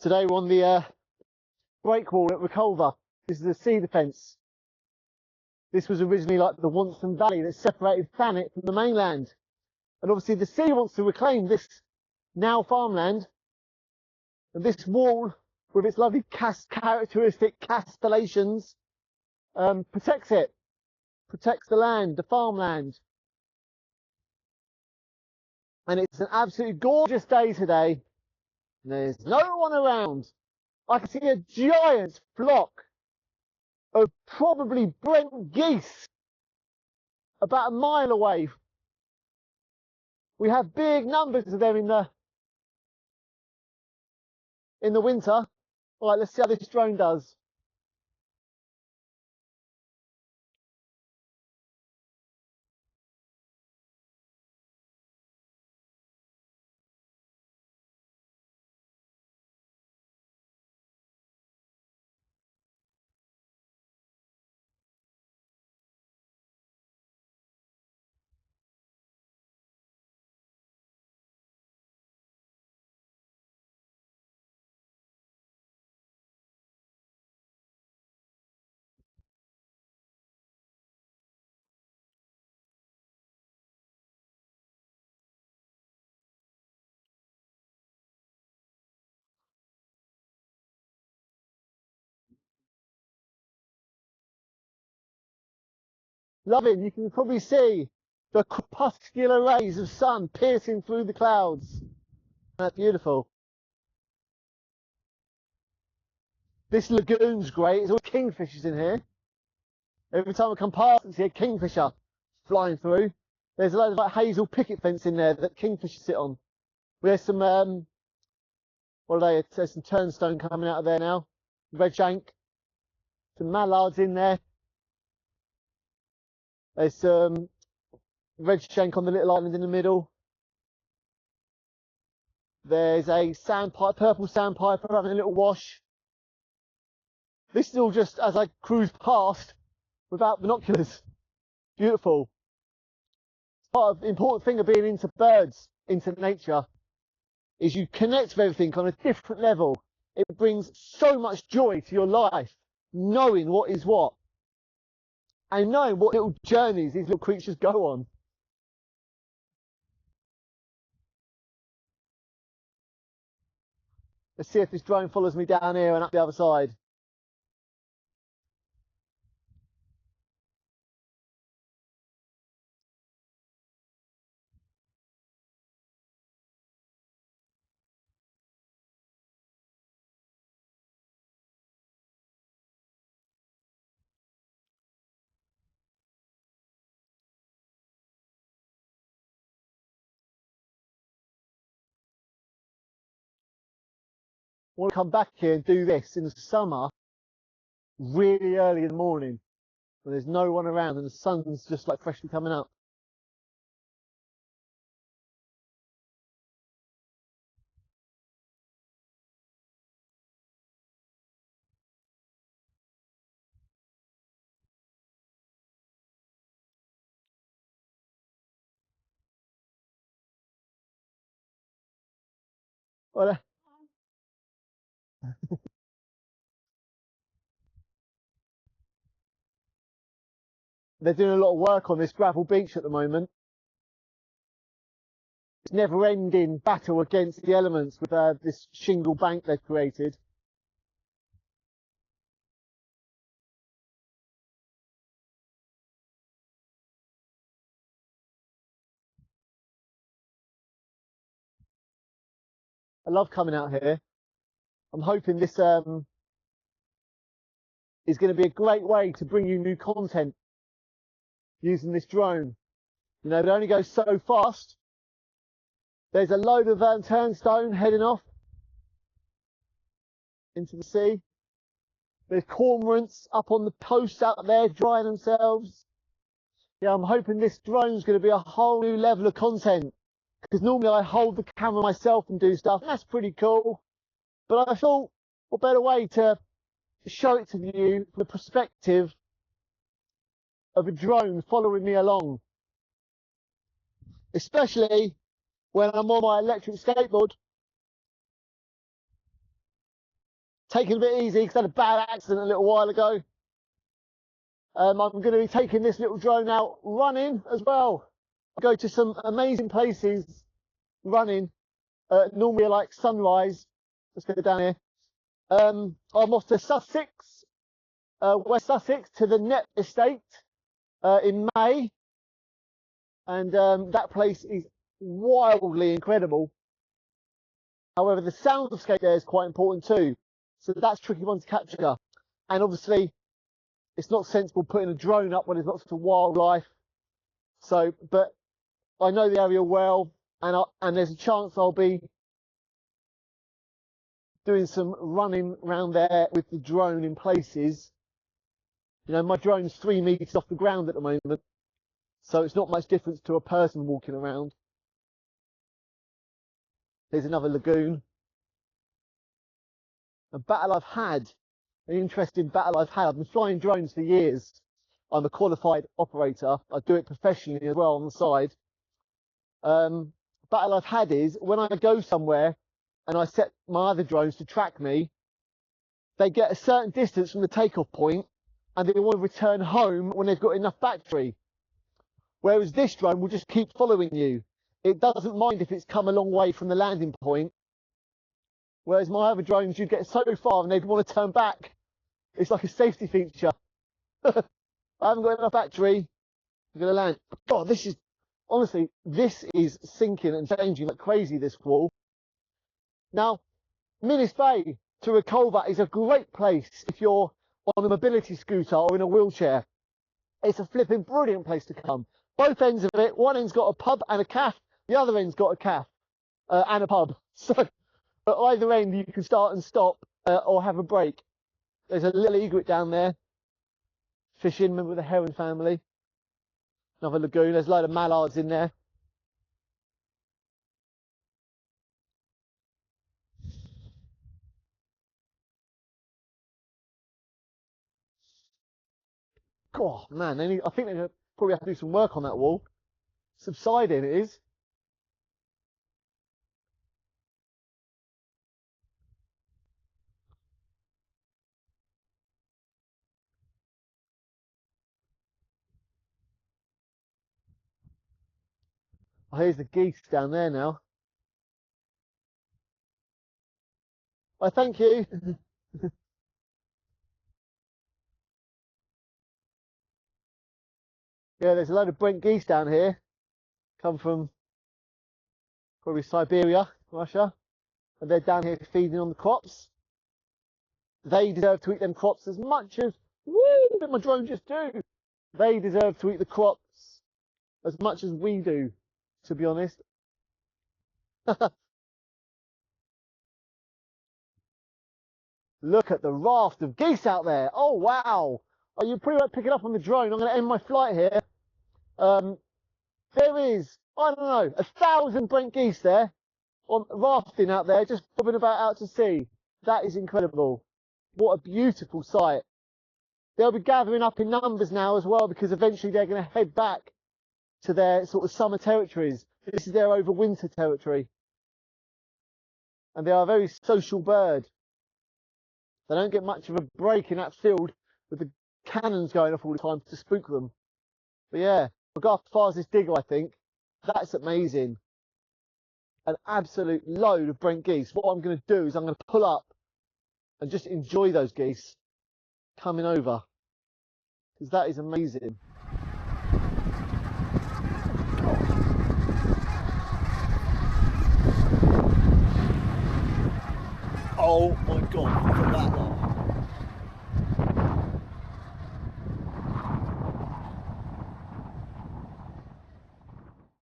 Today we're on the break wall at Reculver. This is a sea defence. This was originally like the Wonston Valley that separated Thanet from the mainland. And obviously the sea wants to reclaim this now farmland. And this wall, with its lovely characteristic castellations, protects it. Protects the land, the farmland. And it's an absolutely gorgeous day today. And there's no one around. I can see a giant flock of probably Brent geese about a mile away. We have big numbers of them in the winter. All right, let's see how this drone does. Lovely, you can probably see the crepuscular rays of sun piercing through the clouds. That's beautiful. This lagoon's great. There's all kingfishers in here. Every time I come past, I see a kingfisher flying through. There's a load of like hazel picket fence in there that kingfishers sit on. There's some what are they? There's some turnstone coming out of there now. Red shank. Some mallards in there. There's some red shank on the little island in the middle. There's a sandpiper, purple sandpiper having a little wash. This is all just as I cruise past without binoculars. Beautiful. Part of the important thing of being into birds, into nature, is you connect with everything on a different level. It brings so much joy to your life, knowing what is what. And knowing what little journeys these little creatures go on. Let's see if this drone follows me down here and up the other side. I want to come back here and do this in the summer, really early in the morning, when there's no one around and the sun's just like freshly coming up. Well, they're doing a lot of work on this gravel beach at the moment. It's never-ending battle against the elements with this shingle bank they've created. I love coming out here. I'm hoping this is going to be a great way to bring you new content using this drone. You know, it only goes so fast. There's a load of turnstone heading off into the sea. There's cormorants up on the posts out there drying themselves. Yeah, I'm hoping this drone's going to be a whole new level of content. Because normally I hold the camera myself and do stuff, and that's pretty cool. But I thought, what better way to show it to you from the perspective of a drone following me along. Especially when I'm on my electric skateboard taking it a bit easy because I had a bad accident a little while ago. I'm going to be taking this little drone out running as well. I go to some amazing places running, normally like sunrise. Let's go down here. I'm off to Sussex, West Sussex, to the Net Estate in May. And that place is wildly incredible. However, the soundscape there is quite important too. So that's a tricky one to capture. And obviously, it's not sensible putting a drone up when there's lots of wildlife. So, but I know the area well, and there's a chance I'll be doing some running around there with the drone in places. You know, my drone's 3 meters off the ground at the moment, so it's not much difference to a person walking around. There's another lagoon. A battle I've had, an interesting battle I've had. I've been flying drones for years. I'm a qualified operator. I do it professionally as well on the side. Battle I've had is when I go somewhere and I set my other drones to track me, they get a certain distance from the takeoff point and they want to return home when they've got enough battery. Whereas this drone will just keep following you. It doesn't mind if it's come a long way from the landing point. Whereas my other drones, you get so far and they'd want to turn back. It's like a safety feature. I haven't got enough battery. I'm going to land. God, this is, honestly, this is sinking and changing like crazy, this wall. Now, Minnis Bay to Reculver is a great place if you're on a mobility scooter or in a wheelchair. It's a flipping brilliant place to come. Both ends of it, one end's got a pub and a cafe, the other end's got a cafe and a pub. So at either end you can start and stop or have a break. There's a little egret down there, fishing, member of the heron family. Another lagoon, there's a load of mallards in there. God, man, I think they probably have to do some work on that wall. Subsiding it is. Oh, here's the geese down there now. Oh, thank you. Yeah, there's a load of Brent geese down here. Come from probably Siberia, Russia. And they're down here feeding on the crops. They deserve to eat them crops as much as, woo, did my drone just do? They deserve to eat the crops as much as we do, to be honest. Look at the raft of geese out there. Oh, wow. Oh, you pretty much pick it up on the drone. I'm going to end my flight here. There is, I don't know, 1,000 Brent geese there on rafting out there, just bobbing about out to sea. That is incredible. What a beautiful sight. They'll be gathering up in numbers now as well because eventually they're going to head back to their sort of summer territories. This is their overwinter territory. And they are a very social bird. They don't get much of a break in that field with the cannons going off all the time to spook them. But yeah, we'll go as far as this digger, I think. That's amazing. An absolute load of Brent geese. What I'm going to do is I'm going to pull up and just enjoy those geese coming over. Because that is amazing. Oh my God, look at that.